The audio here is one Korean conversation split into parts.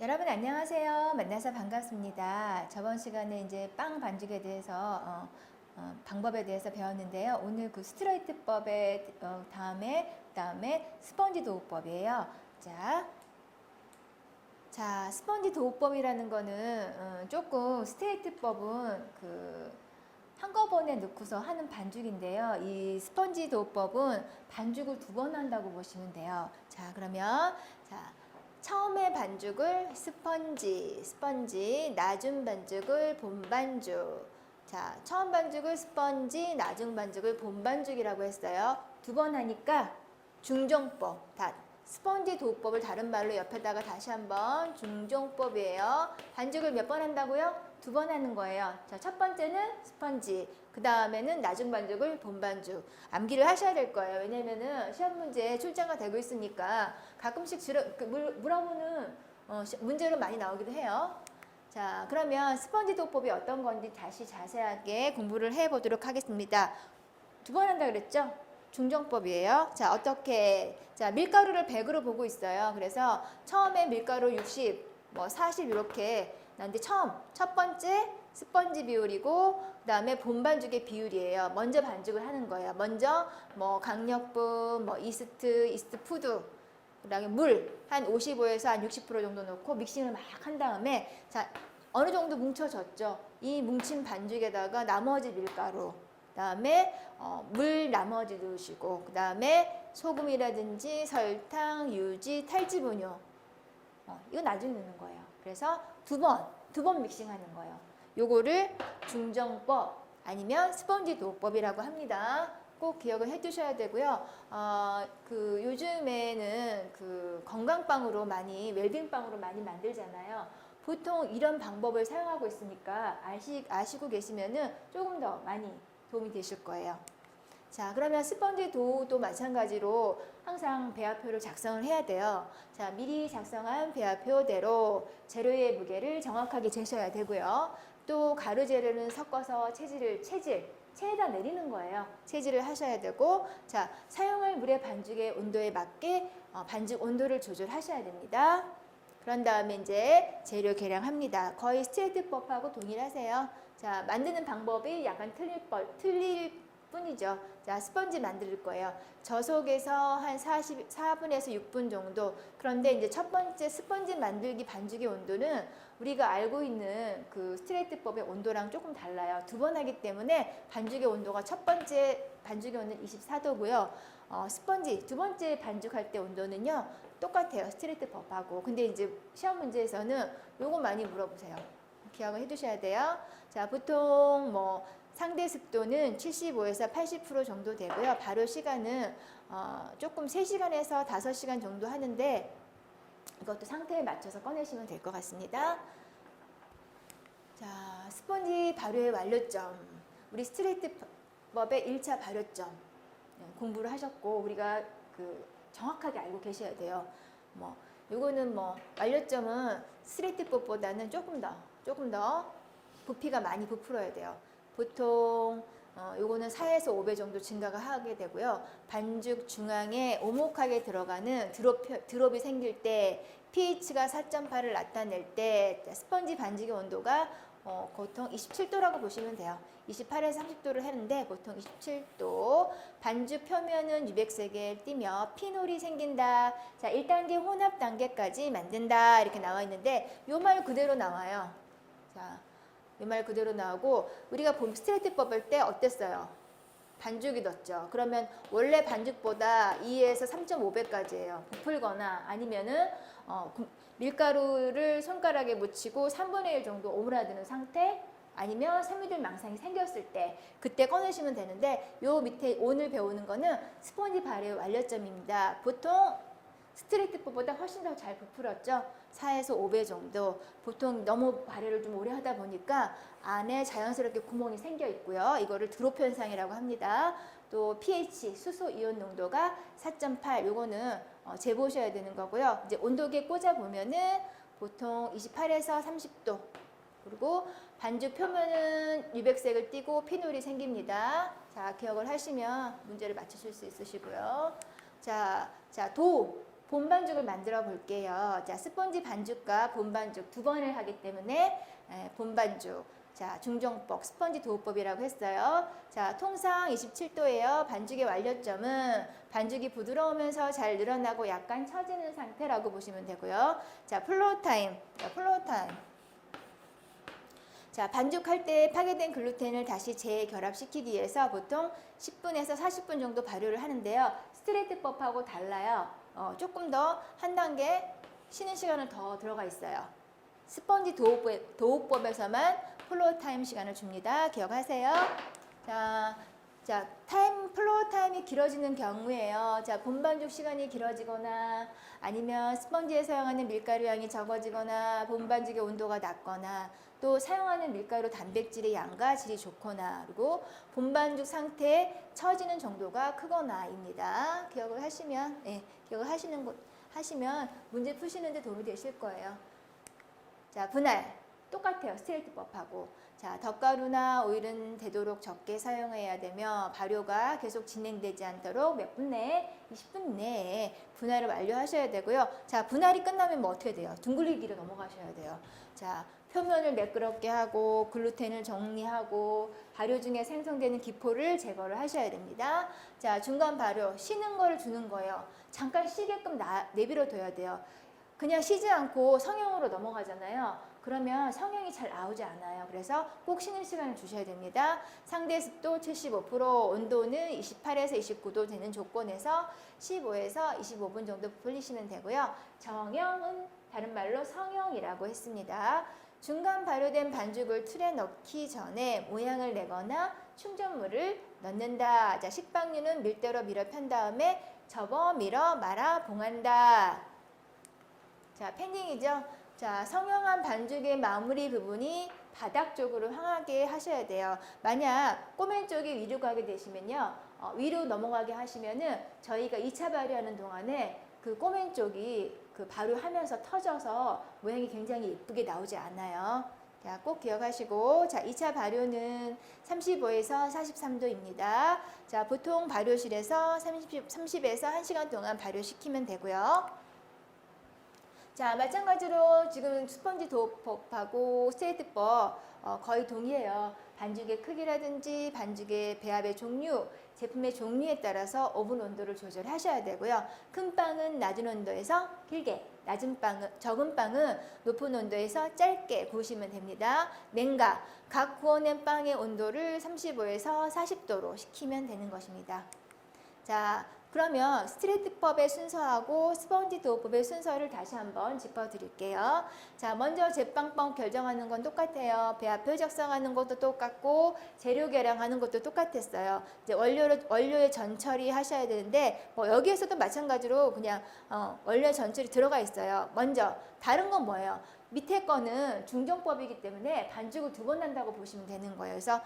여러분 안녕하세요. 만나서 반갑습니다. 저번 시간에 이제 빵 반죽에 대해서 방법에 대해서 배웠는데요. 오늘 그 스트레이트법의 다음에 스펀지 도우법이에요. 자, 스펀지 도우법이라는 거는 조금 스트레이트법은 그 한꺼번에 넣고서 하는 반죽인데요. 이 스펀지 도우법은 반죽을 두 번 한다고 보시면 돼요. 자, 그러면 처음에 반죽을 스펀지, 낮은 반죽을 본반죽. 자, 처음 반죽을 스펀지, 낮은 반죽을 본반죽이라고 했어요. 두 번 하니까 중정법. 스펀지 도우법을 다른 말로 옆에다가 다시 한번 중정법이에요. 반죽을 몇 번 한다고요? 두 번 하는 거예요. 자, 첫 번째는 스펀지, 그 다음에는 낮은 반죽을 본반죽. 암기를 하셔야 될 거예요. 왜냐면은 시험 문제에 출제가 되고 있으니까 가끔씩 물어보는 문제로 많이 나오기도 해요. 자, 그러면 스펀지 도법이 어떤 건지 다시 자세하게 공부를 해보도록 하겠습니다. 두 번 한다 그랬죠? 중정법이에요. 자, 어떻게? 자, 밀가루를 100으로 보고 있어요. 그래서 처음에 밀가루 60, 40 이렇게 나는데 첫 번째 스펀지 비율이고 그 다음에 본반죽의 비율이에요. 먼저 반죽을 하는 거예요. 먼저 강력분, 이스트 푸드, 그 다음에 물 한 55에서 한 60% 정도 넣고 믹싱을 막 한 다음에 자, 어느 정도 뭉쳐졌죠. 이 뭉친 반죽에다가 나머지 밀가루, 그 다음에 물 나머지 넣으시고 그 다음에 소금이라든지 설탕, 유지, 탈지분유 이거 나중에 넣는 거예요. 그래서 두 번 믹싱하는 거예요. 요거를 중정법 아니면 스펀지 도법이라고 합니다. 꼭 기억을 해두셔야 되고요. 요즘에는 그 건강빵으로 웰빙빵으로 많이 만들잖아요. 보통 이런 방법을 사용하고 있으니까 아시고 계시면은 조금 더 많이 도움이 되실 거예요. 자, 그러면 스펀지 도우도 마찬가지로 항상 배합표를 작성을 해야 돼요. 자, 미리 작성한 배합표대로 재료의 무게를 정확하게 재셔야 되고요. 또 가루 재료는 섞어서 체에다 내리는 거예요. 체질을 하셔야 되고, 자, 사용할 물의 반죽의 온도에 맞게 반죽 온도를 조절하셔야 됩니다. 그런 다음에 이제 재료 계량합니다. 거의 스트레이트법하고 동일하세요. 자, 만드는 방법이 약간 틀릴 뿐이죠. 자, 스펀지 만들 거예요. 저속에서 한 4분에서 6분 정도. 그런데 이제 첫 번째 스펀지 만들기 반죽의 온도는 우리가 알고 있는 그 스트레이트법의 온도랑 조금 달라요. 두 번 하기 때문에 반죽의 온도가 첫 번째 반죽의 온도는 24도고요. 스펀지 두 번째 반죽할 때 온도는요. 똑같아요. 스트레이트법하고. 근데 이제 시험 문제에서는 요거 많이 물어보세요. 기억을 해두셔야 돼요. 자, 보통 상대 습도는 75에서 80% 정도 되고요. 발효 시간은 조금 3시간에서 5시간 정도 하는데 이것도 상태에 맞춰서 꺼내시면 될 것 같습니다. 자, 스펀지 발효의 완료점. 우리 스트레이트법의 1차 발효점 공부를 하셨고 우리가 정확하게 알고 계셔야 돼요. 요거는 완료점은 스트레이트법보다는 조금 더 부피가 많이 부풀어야 돼요. 보통 요거는 4에서 5배 정도 증가가 하게 되고요. 반죽 중앙에 오목하게 들어가는 드롭이 생길 때 pH가 4.8을 나타낼 때 스펀지 반죽의 온도가 보통 27도라고 보시면 돼요. 28에서 30도를 하는데 보통 27도. 반죽 표면은 유백색에 띄며 피놀이 생긴다. 자, 1단계 혼합 단계까지 만든다. 이렇게 나와 있는데 요 말 그대로 나와요. 자, 이 말 그대로 나오고 우리가 스트레이트법 할 때 어땠어요? 반죽이 넣었죠. 그러면 원래 반죽보다 2에서 3.5배까지예요. 부풀거나 아니면은 밀가루를 손가락에 묻히고 3분의 1 정도 오므라드는 상태 아니면 섬유질 망상이 생겼을 때 그때 꺼내시면 되는데 요 밑에 오늘 배우는 거는 스펀지 발효 완료점입니다. 보통 스트레이트법보다 훨씬 더 잘 부풀었죠. 4에서 5배 정도. 보통 너무 발효를 좀 오래 하다 보니까 안에 자연스럽게 구멍이 생겨 있고요. 이거를 드롭 현상이라고 합니다. 또 pH, 수소 이온 농도가 4.8, 요거는 재보셔야 되는 거고요. 이제 온도계 꽂아 보면은 보통 28에서 30도. 그리고 반죽 표면은 유백색을 띠고 피놀이 생깁니다. 자, 기억을 하시면 문제를 맞추실 수 있으시고요. 자, 본 반죽을 만들어 볼게요. 자, 스펀지 반죽과 본 반죽 두 번을 하기 때문에 본 반죽. 자, 중정법, 스펀지 도우법이라고 했어요. 자, 통상 27도예요. 반죽의 완료점은 반죽이 부드러우면서 잘 늘어나고 약간 처지는 상태라고 보시면 되고요. 자, 플로우 타임. 자, 플로우 타임. 자, 반죽할 때 파괴된 글루텐을 다시 재결합시키기 위해서 보통 10분에서 40분 정도 발효를 하는데요. 스트레이트법하고 달라요. 조금 더 한 단계 쉬는 시간을 더 들어가 있어요. 스펀지 도우법에서만 플로우 타임 시간을 줍니다. 기억하세요. 자, 플로우 타임이 길어지는 경우에요. 자, 본반죽 시간이 길어지거나 아니면 스펀지에 사용하는 밀가루 양이 적어지거나 본반죽의 온도가 낮거나 또 사용하는 밀가루 단백질의 양과 질이 좋거나 그리고 본반죽 상태에 처지는 정도가 크거나입니다. 기억을 하시면 기억을 하시면 문제 푸시는데 도움이 되실 거예요. 자, 분할 똑같아요. 스트레이트법하고. 자, 덧가루나 오일은 되도록 적게 사용해야 되며 발효가 계속 진행되지 않도록 몇 분 내에 20분 내에 분할을 완료하셔야 되고요. 자, 분할이 끝나면 뭐 어떻게 돼요? 둥글리기로 넘어가셔야 돼요. 자, 표면을 매끄럽게 하고 글루텐을 정리하고 발효 중에 생성되는 기포를 제거를 하셔야 됩니다. 자, 중간 발효 쉬는 거를 주는 거예요. 잠깐 쉬게끔 내버려 둬야 돼요. 그냥 쉬지 않고 성형으로 넘어가잖아요. 그러면 성형이 잘 나오지 않아요. 그래서 꼭 쉬는 시간을 주셔야 됩니다. 상대 습도 75%, 온도는 28에서 29도 되는 조건에서 15에서 25분 정도 불리시면 되고요. 정형은 다른 말로 성형이라고 했습니다. 중간 발효된 반죽을 틀에 넣기 전에 모양을 내거나 충전물을 넣는다. 자, 식빵류는 밀대로 밀어 편 다음에 접어 밀어 말아 봉한다. 자, 팬딩이죠. 자, 성형한 반죽의 마무리 부분이 바닥 쪽으로 향하게 하셔야 돼요. 만약 꼬맨 쪽이 위로 가게 되시면요. 위로 넘어가게 하시면은 저희가 2차 발효하는 동안에 그 꼬맨 쪽이 그 발효하면서 터져서 모양이 굉장히 예쁘게 나오지 않아요. 자, 꼭 기억하시고, 자, 2차 발효는 35에서 43도입니다. 자, 보통 발효실에서 30에서 1시간 동안 발효시키면 되고요. 자, 마찬가지로 지금 스펀지 도우법하고 스트레이트법 거의 동일해요. 반죽의 크기라든지 반죽의 배합의 종류, 제품의 종류에 따라서 오븐 온도를 조절하셔야 되고요. 큰 빵은 낮은 온도에서 길게, 적은 빵은 높은 온도에서 짧게 구우시면 됩니다. 냉각, 각 구워낸 빵의 온도를 35에서 40도로 식히면 되는 것입니다. 자, 그러면 스트레이트법의 순서하고 스펀지 도우법의 순서를 다시 한번 짚어드릴게요. 자, 먼저 제빵법 결정하는 건 똑같아요. 배합표 작성하는 것도 똑같고 재료 계량하는 것도 똑같았어요. 이제 원료의 전처리 하셔야 되는데 뭐 여기에서도 마찬가지로 그냥 원료 전처리 들어가 있어요. 먼저 다른 건 뭐예요? 밑에 거는 중정법이기 때문에 반죽을 두 번 한다고 보시면 되는 거예요. 그래서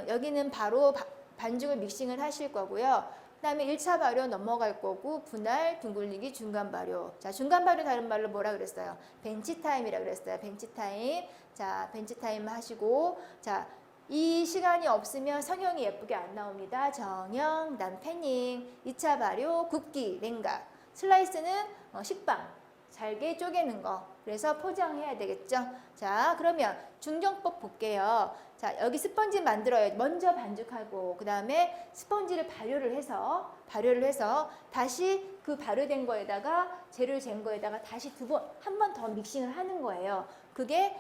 여기는 바로 반죽을 믹싱을 하실 거고요. 그 다음에 1차 발효 넘어갈 거고 분할, 둥글리기, 중간 발효. 자, 중간 발효 다른 말로 뭐라 그랬어요? 벤치 타임이라 그랬어요. 벤치 타임. 자, 벤치 타임 하시고 자, 이 시간이 없으면 성형이 예쁘게 안 나옵니다. 정형, 그다음 패닝, 2차 발효, 굽기, 냉각. 슬라이스는 식빵, 잘게 쪼개는 거. 그래서 포장해야 되겠죠. 자, 그러면 중정법 볼게요. 자, 여기 스펀지 만들어요. 먼저 반죽하고 그 다음에 스펀지를 발효를 해서 다시 그 발효된 거에다가 재료를 잰 거에다가 다시 한 번 더 믹싱을 하는 거예요. 그게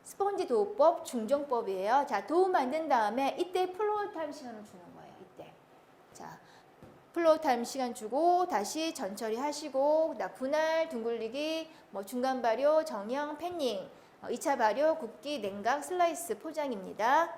스펀지 도우법 중정법이에요. 자, 도우 만든 다음에 이때 플로우 타임 시간을 주는 거예요. 이때. 자, 플로우 타임 시간 주고 다시 전처리 하시고 그다음 분할, 둥글리기, 뭐 중간 발효, 정형, 패닝, 2차 발효, 굽기, 냉각, 슬라이스, 포장입니다.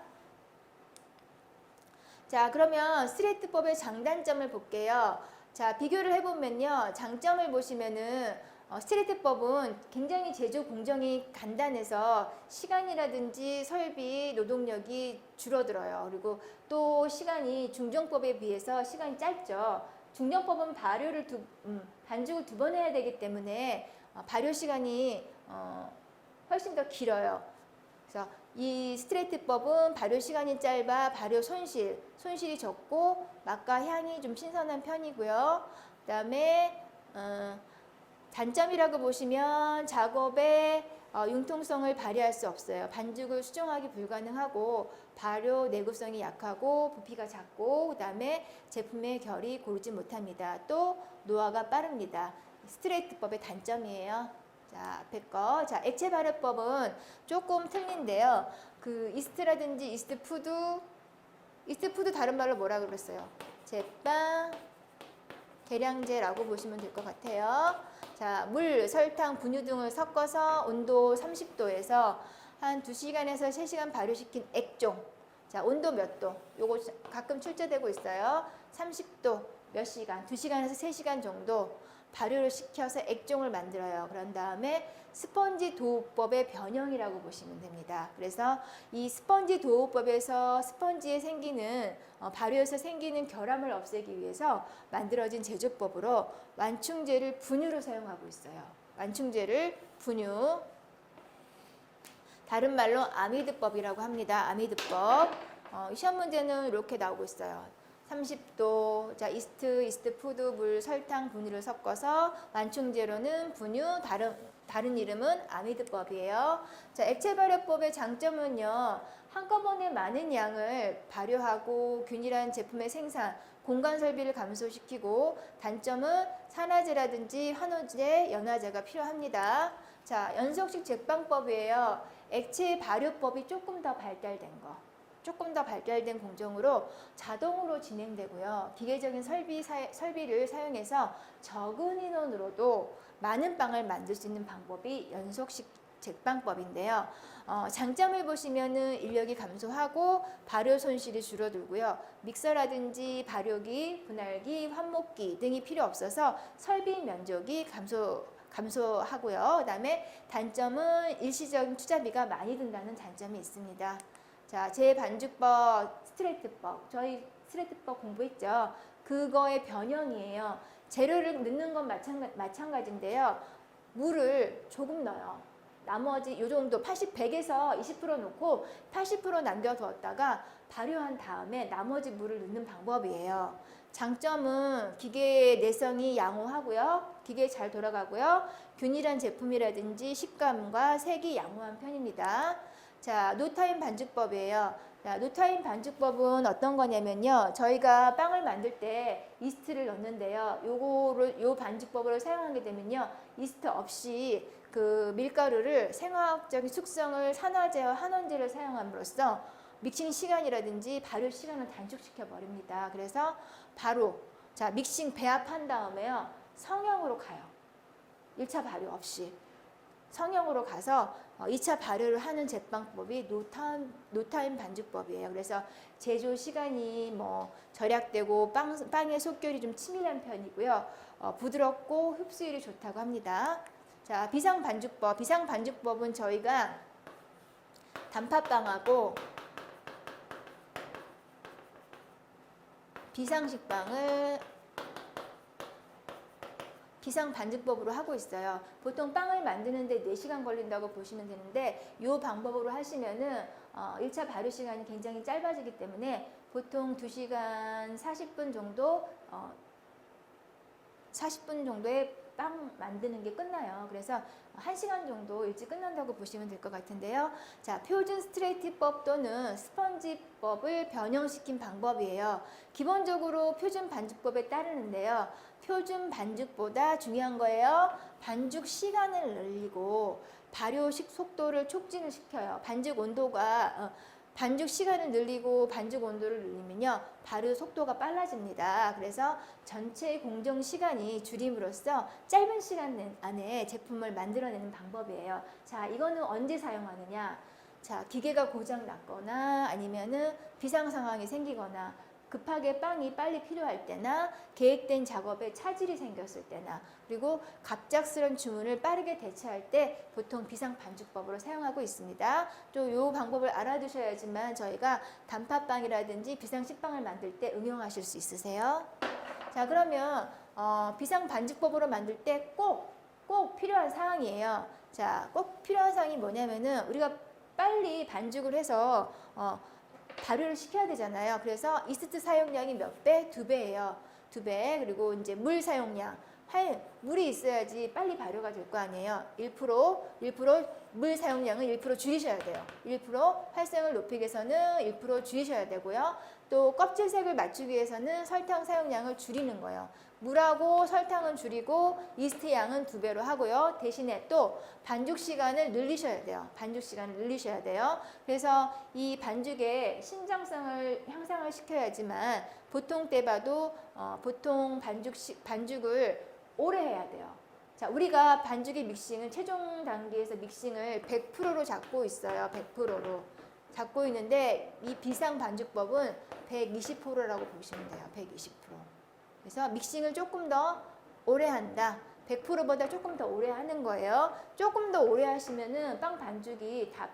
자, 그러면 스트레이트법의 장단점을 볼게요. 자, 비교를 해보면요. 장점을 보시면은 스트레이트법은 굉장히 제조 공정이 간단해서 시간이라든지 설비, 노동력이 줄어들어요. 그리고 또 시간이 중정법에 비해서 시간이 짧죠. 중정법은 반죽을 두 번 해야 되기 때문에 발효 시간이 훨씬 더 길어요. 그래서 이 스트레이트법은 발효 시간이 짧아 발효 손실이 적고 맛과 향이 좀 신선한 편이고요. 그다음에 단점이라고 보시면 작업의 융통성을 발휘할 수 없어요. 반죽을 수정하기 불가능하고 발효 내구성이 약하고 부피가 작고 그다음에 제품의 결이 고르지 못합니다. 또 노화가 빠릅니다. 스트레이트법의 단점이에요. 자, 앞에 거. 자, 액체 발효법은 조금 틀린데요. 그 이스트라든지 이스트푸드 다른 말로 뭐라 그랬어요? 제빵, 계량제라고 보시면 될 것 같아요. 자, 물, 설탕, 분유 등을 섞어서 온도 30도에서 한 2시간에서 3시간 발효시킨 액종. 자, 온도 몇 도? 요거 가끔 출제되고 있어요. 30도 몇 시간, 2시간에서 3시간 정도 발효를 시켜서 액종을 만들어요. 그런 다음에 스펀지 도우법의 변형이라고 보시면 됩니다. 그래서 이 스펀지 도우법에서 스펀지에 생기는 발효에서 생기는 결함을 없애기 위해서 만들어진 제조법으로 완충제를 분유로 사용하고 있어요. 완충제를 분유, 다른 말로 아미드법이라고 합니다. 아미드법. 시험 문제는 이렇게 나오고 있어요. 30도, 자, 이스트 푸드, 물, 설탕, 분유를 섞어서 완충제로는 분유, 다른 이름은 아미드법이에요. 자, 액체 발효법의 장점은요. 한꺼번에 많은 양을 발효하고 균일한 제품의 생산, 공간 설비를 감소시키고, 단점은 산화제라든지 환호제, 연화제가 필요합니다. 자, 연속식 제빵법이에요. 액체 발효법이 조금 더 발달된 거. 조금 더 발달된 공정으로 자동으로 진행되고요. 기계적인 설비를 사용해서 적은 인원으로도 많은 빵을 만들 수 있는 방법이 연속식 제빵법인데요. 장점을 보시면은 인력이 감소하고 발효 손실이 줄어들고요. 믹서라든지 발효기, 분할기, 환목기 등이 필요 없어서 설비 면적이 감소하고요. 그다음에 단점은 일시적인 투자비가 많이 든다는 단점이 있습니다. 자, 제반죽법, 스트레이트법, 저희 스트레이트법 공부했죠. 그거의 변형이에요. 재료를 넣는 건 마찬가지인데요. 물을 조금 넣어요. 나머지 요 정도 100에서 20% 넣고 80% 남겨두었다가 발효한 다음에 나머지 물을 넣는 방법이에요. 장점은 기계의 내성이 양호하고요. 기계 잘 돌아가고요. 균일한 제품이라든지 식감과 색이 양호한 편입니다. 자, 노타임 반죽법이에요. 자, 노타임 반죽법은 어떤 거냐면요. 저희가 빵을 만들 때 이스트를 넣는데요. 요 반죽법을 사용하게 되면요. 이스트 없이 그 밀가루를 생화학적인 숙성을 산화제와 환원제를 사용함으로써 믹싱 시간이라든지 발효 시간을 단축시켜 버립니다. 그래서 바로 자, 믹싱 배합한 다음에요. 성형으로 가요. 1차 발효 없이. 성형으로 가서 2차 발효를 하는 제빵법이 노타임 반죽법이에요. 그래서 제조 시간이 뭐 절약되고 빵의 속결이 좀 치밀한 편이고요. 부드럽고 흡수율이 좋다고 합니다. 자, 비상 반죽법. 비상 반죽법은 저희가 단팥빵하고 비상식빵을 비상 반죽법으로 하고 있어요. 보통 빵을 만드는데 4시간 걸린다고 보시면 되는데 이 방법으로 하시면은 1차 발효 시간이 굉장히 짧아지기 때문에 보통 2시간 40분 정도 40분 정도에 빵 만드는 게 끝나요. 그래서 1시간 정도 일찍 끝난다고 보시면 될 것 같은데요. 자, 표준 스트레이트법 또는 스펀지법을 변형시킨 방법이에요. 기본적으로 표준 반죽법에 따르는데요. 표준 반죽보다 중요한 거예요. 반죽 시간을 늘리고 발효식 속도를 촉진을 시켜요. 반죽 시간을 늘리고 반죽 온도를 늘리면요. 발효 속도가 빨라집니다. 그래서 전체 공정 시간이 줄임으로써 짧은 시간 안에 제품을 만들어내는 방법이에요. 자, 이거는 언제 사용하느냐? 자, 기계가 고장 났거나 아니면은 비상 상황이 생기거나 급하게 빵이 빨리 필요할 때나 계획된 작업에 차질이 생겼을 때나 그리고 갑작스런 주문을 빠르게 대처할 때 보통 비상 반죽법으로 사용하고 있습니다. 또 이 방법을 알아두셔야지만 저희가 단팥빵이라든지 비상 식빵을 만들 때 응용하실 수 있으세요. 자, 그러면 비상 반죽법으로 만들 때 꼭 필요한 사항이에요. 자, 꼭 필요한 사항이 뭐냐면은 우리가 빨리 반죽을 해서 발효를 시켜야 되잖아요. 그래서 이스트 사용량이 몇 배? 2배예요. 2배. 그리고 이제 물 사용량, 물이 있어야지 빨리 발효가 될 거 아니에요. 1% 물 사용량을 1% 줄이셔야 돼요. 1% 활성을 높이기 위해서는 1% 줄이셔야 되고요. 또 껍질색을 맞추기 위해서는 설탕 사용량을 줄이는 거예요. 물하고 설탕은 줄이고 이스트 양은 2배로 하고요. 대신에 또 반죽 시간을 늘리셔야 돼요. 반죽 시간을 늘리셔야 돼요. 그래서 이 반죽의 신장성을 향상을 시켜야지만 보통 때 봐도 보통 반죽을 오래 해야 돼요. 자, 우리가 반죽의 믹싱을 최종 단계에서 믹싱을 100%로 잡고 있어요. 100%로 잡고 있는데 이 비상 반죽법은 120%라고 보시면 돼요. 120%. 그래서 믹싱을 조금 더 오래 한다. 100%보다 조금 더 오래 하는 거예요. 조금 더 오래 하시면은 빵 반죽이 다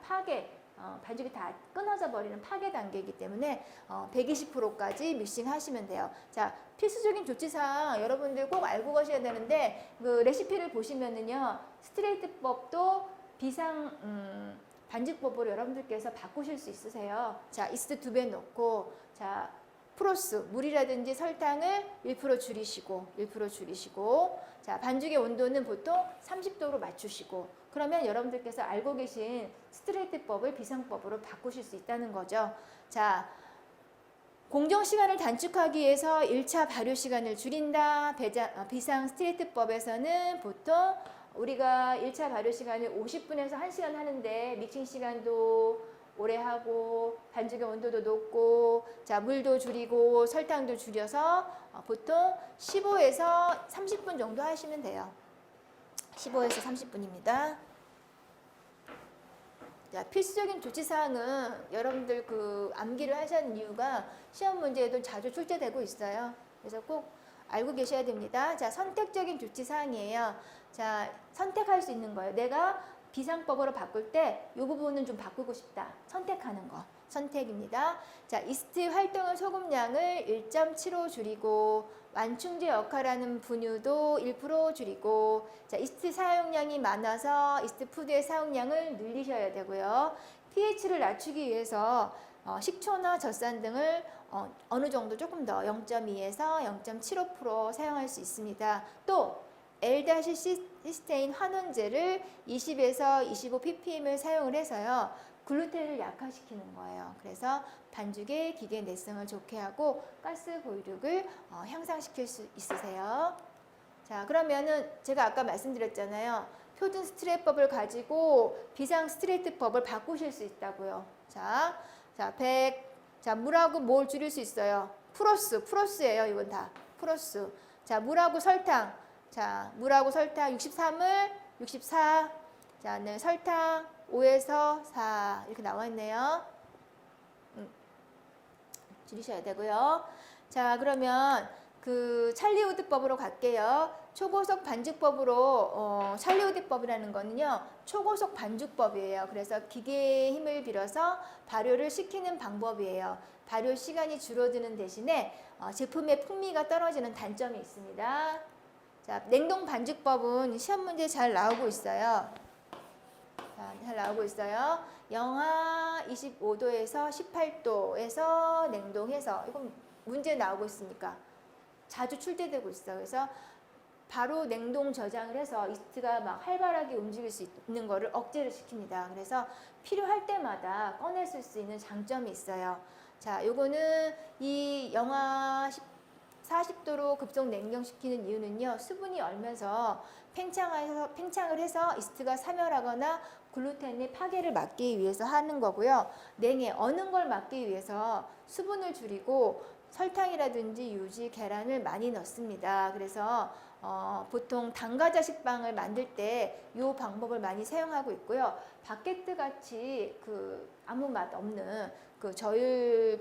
반죽이 다 끊어져 버리는 파괴 단계이기 때문에 120%까지 믹싱 하시면 돼요. 자, 필수적인 조치사항 여러분들 꼭 알고 가셔야 되는데 그 레시피를 보시면은요. 스트레이트법도 비상 반죽법으로 여러분들께서 바꾸실 수 있으세요. 자, 이스트 2배 넣고 자, 프로스 물이라든지 설탕을 1% 줄이시고 자, 반죽의 온도는 보통 30도로 맞추시고 그러면 여러분들께서 알고 계신 스트레이트법을 비상법으로 바꾸실 수 있다는 거죠. 자, 공정 시간을 단축하기 위해서 1차 발효 시간을 줄인다. 비상 스트레이트법에서는 보통 우리가 1차 발효 시간을 50분에서 1시간 하는데 믹싱 시간도 오래 하고 반죽의 온도도 높고 자, 물도 줄이고 설탕도 줄여서 보통 15에서 30분 정도 하시면 돼요. 15에서 30분입니다. 자, 필수적인 조치사항은 여러분들 그 암기를 하시는 이유가 시험 문제에도 자주 출제되고 있어요. 그래서 꼭 알고 계셔야 됩니다. 자, 선택적인 조치사항이에요. 자, 선택할 수 있는 거예요. 내가 비상법으로 바꿀 때 이 부분은 좀 바꾸고 싶다. 선택하는 거. 선택입니다. 자, 이스트 활동의 소금량을 1.75 줄이고 완충제 역할하는 분유도 1% 줄이고 자, 이스트 사용량이 많아서 이스트 푸드의 사용량을 늘리셔야 되고요. pH를 낮추기 위해서 식초나 젖산 등을 어느 정도 조금 더 0.2에서 0.75% 사용할 수 있습니다. 또 L-시스테인 환원제를 20에서 25 ppm을 사용을 해서요. 글루텐을 약화시키는 거예요. 그래서 반죽의 기계 내성을 좋게 하고 가스 보유력을 향상시킬 수 있으세요. 자, 그러면은 제가 아까 말씀드렸잖아요. 표준 스트레이트법을 가지고 비상 스트레이트법을 바꾸실 수 있다고요. 자, 100. 자, 물하고 뭘 줄일 수 있어요? 프로스예요. 이건 다 프로스. 자, 물하고 설탕. 자, 물하고 설탕 63을 64. 자, 네, 설탕 5에서 4 이렇게 나와 있네요. 줄이셔야 되고요. 자, 그러면 그 찰리우드법으로 갈게요. 초고속 반죽법으로 찰리우드법이라는 거는요. 초고속 반죽법이에요. 그래서 기계의 힘을 빌어서 발효를 시키는 방법이에요. 발효 시간이 줄어드는 대신에 제품의 풍미가 떨어지는 단점이 있습니다. 자, 냉동 반죽법은 시험 문제 잘 나오고 있어요. 자, 잘 나오고 있어요. 영하 25도에서 18도에서 냉동해서 이건 문제 나오고 있으니까 자주 출제되고 있어요. 그래서 바로 냉동 저장을 해서 이스트가 막 활발하게 움직일 수 있는 거를 억제를 시킵니다. 그래서 필요할 때마다 꺼내쓸 수 있는 장점이 있어요. 자, 요거는 이 영하 40도로 급속 냉동시키는 이유는요. 수분이 얼면서 팽창을 해서 이스트가 사멸하거나 글루텐의 파괴를 막기 위해서 하는 거고요. 냉해, 어는 걸 막기 위해서 수분을 줄이고 설탕이라든지 유지, 계란을 많이 넣습니다. 그래서 보통 단과자 식빵을 만들 때 이 방법을 많이 사용하고 있고요. 바게트 같이 그 아무 맛 없는 그 저율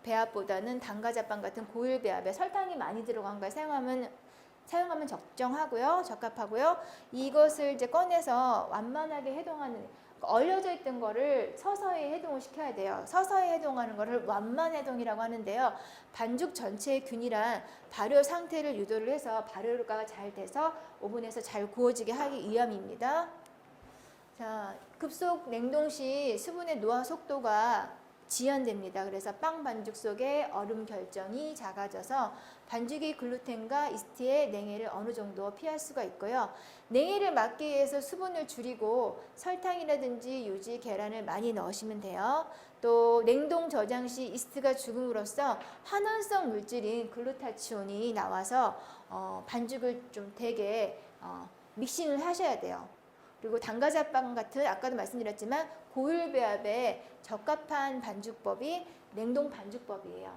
배합보다는 단과자빵 같은 고율 배합에 설탕이 많이 들어간 걸 사용하면 적정하고요. 적합하고요. 이것을 이제 꺼내서 완만하게 해동하는 얼려져 있던 거를 서서히 해동을 시켜야 돼요. 서서히 해동하는 거를 완만 해동이라고 하는데요. 반죽 전체의 균일한 발효 상태를 유도를 해서 발효가 잘 돼서 오븐에서 잘 구워지게 하기 위함입니다. 자, 급속 냉동 시 수분의 노화 속도가 지연됩니다. 그래서 빵 반죽 속에 얼음 결정이 작아져서 반죽의 글루텐과 이스트의 냉해를 어느 정도 피할 수가 있고요. 냉해를 막기 위해서 수분을 줄이고 설탕이라든지 유지, 계란을 많이 넣으시면 돼요. 또 냉동 저장 시 이스트가 죽음으로써 환원성 물질인 글루타치온이 나와서 반죽을 좀 되게 믹싱을 하셔야 돼요. 그리고 당과자빵 같은 아까도 말씀드렸지만 고율 배합에 적합한 반죽법이 냉동 반죽법이에요.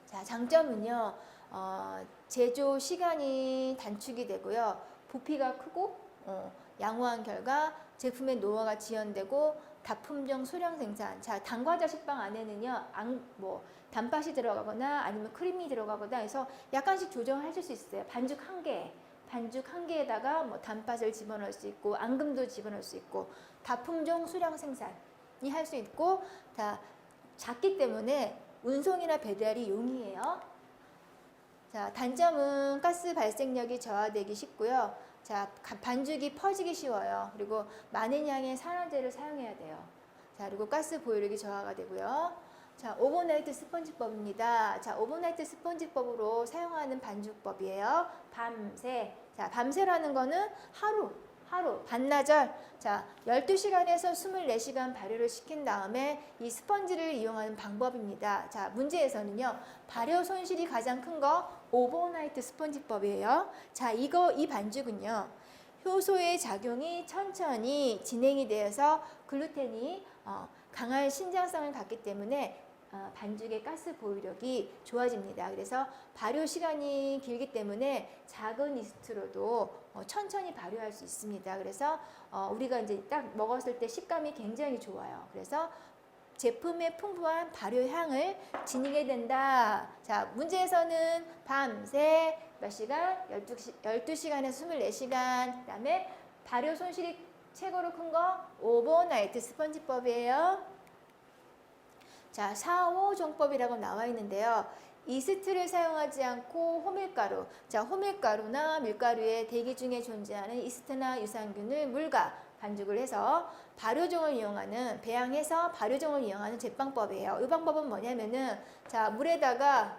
자, 장점은요. 제조 시간이 단축이 되고요. 부피가 크고 양호한 결과 제품의 노화가 지연되고 다품종 소량 생산. 자, 당과자 식빵 안에는요. 단팥이 들어가거나 아니면 크림이 들어가거나 해서 약간씩 조정하실 수 있어요. 반죽 한 개에다가 뭐 단팥을 집어넣을 수 있고 앙금도 집어넣을 수 있고 다품종 수량 생산이 할 수 있고 다 작기 때문에 운송이나 배달이 용이해요. 자, 단점은 가스 발생력이 저하되기 쉽고요. 자, 반죽이 퍼지기 쉬워요. 그리고 많은 양의 산화제를 사용해야 돼요. 자, 그리고 가스 보유력이 저하가 되고요. 자, 오버나이트 스펀지법입니다. 자, 오버나이트 스펀지법으로 사용하는 반죽법이에요. 밤새. 자, 밤새라는 거는 하루, 반나절. 자, 12시간에서 24시간 발효를 시킨 다음에 이 스펀지를 이용하는 방법입니다. 자, 문제에서는요. 발효 손실이 가장 큰 거 오버나이트 스펀지법이에요. 자, 이 반죽은요. 효소의 작용이 천천히 진행이 되어서 글루텐이 강한 신장성을 갖기 때문에 반죽의 가스 보유력이 좋아집니다. 그래서 발효 시간이 길기 때문에 작은 이스트로도 천천히 발효할 수 있습니다. 그래서 우리가 이제 딱 먹었을 때 식감이 굉장히 좋아요. 그래서 제품의 풍부한 발효 향을 지니게 된다. 자, 문제에서는 밤새 몇 시간? 12시간에서 24시간. 그 다음에 발효 손실이 최고로 큰 거 오버나이트 스펀지법이에요. 자, 4호 정법이라고 나와 있는데요. 이스트를 사용하지 않고 호밀가루, 자, 호밀가루나 밀가루의 대기 중에 존재하는 이스트나 유산균을 물과 반죽을 해서 발효종을 이용하는, 배양해서 발효종을 이용하는 제빵법이에요. 이 방법은 뭐냐면은, 자, 물에다가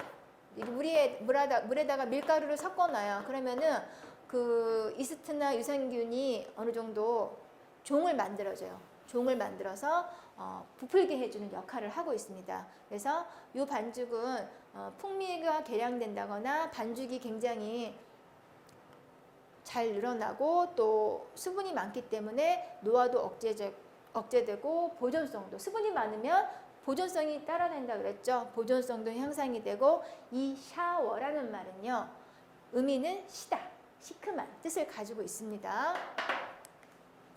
밀가루를 섞어놔요. 그러면은 그 이스트나 유산균이 어느 정도 종을 만들어줘요. 종을 만들어서 부풀게 해주는 역할을 하고 있습니다. 그래서 이 반죽은 풍미가 개량된다거나 반죽이 굉장히 잘 늘어나고 또 수분이 많기 때문에 노화도 억제되고 보존성도, 수분이 많으면 보존성이 따라낸다 그랬죠. 보존성도 향상이 되고, 이 샤워라는 말은요. 의미는 시다, 시큼한 뜻을 가지고 있습니다.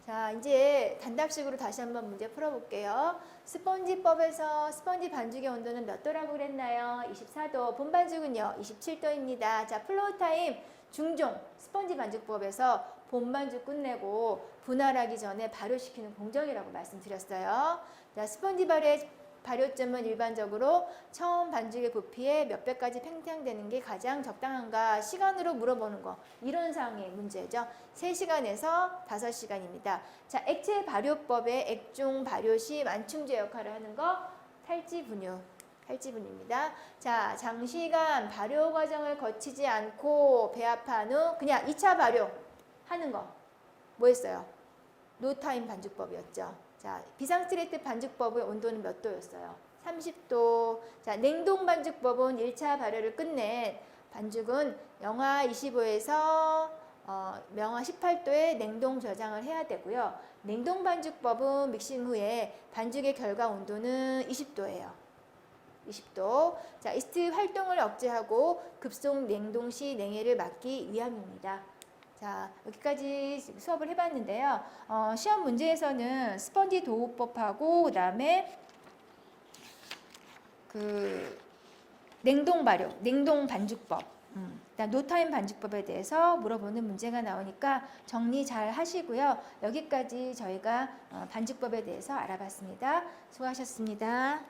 자, 이제 단답식으로 다시 한번 문제 풀어볼게요. 스펀지법에서 스펀지 반죽의 온도는 몇 도라고 그랬나요? 24도. 본 반죽은요? 27도입니다. 자, 플로우 타임 중종 스펀지 반죽법에서 본 반죽 끝내고 분할하기 전에 발효시키는 공정이라고 말씀드렸어요. 자, 스펀지 발효점은 일반적으로 처음 반죽의 부피의 몇 배까지 팽창되는 게 가장 적당한가 시간으로 물어보는 거, 이런 상황의 문제죠. 3시간에서 5시간입니다. 자, 액체 발효법의 액종 발효 시 만충제 역할을 하는 거 탈지분유입니다. 자, 장시간 발효 과정을 거치지 않고 배합한 후 그냥 2차 발효 하는 거 뭐였어요? 노타임 반죽법이었죠. 자, 비상스트레이트 반죽법의 온도는 몇 도였어요? 30도. 자, 냉동 반죽법은 1차 발효를 끝낸 반죽은 영하 25에서 영하 18도에 냉동 저장을 해야 되고요. 냉동 반죽법은 믹싱 후에 반죽의 결과 온도는 20도예요. 20도. 자, 이스트 활동을 억제하고 급속 냉동 시 냉해를 막기 위함입니다. 자, 여기까지 수업을 해봤는데요. 시험 문제에서는 스펀지 도우법하고 그다음에 그 냉동 발효, 냉동 반죽법, 노타임 반죽법에 대해서 물어보는 문제가 나오니까 정리 잘 하시고요. 여기까지 저희가 반죽법에 대해서 알아봤습니다. 수고하셨습니다.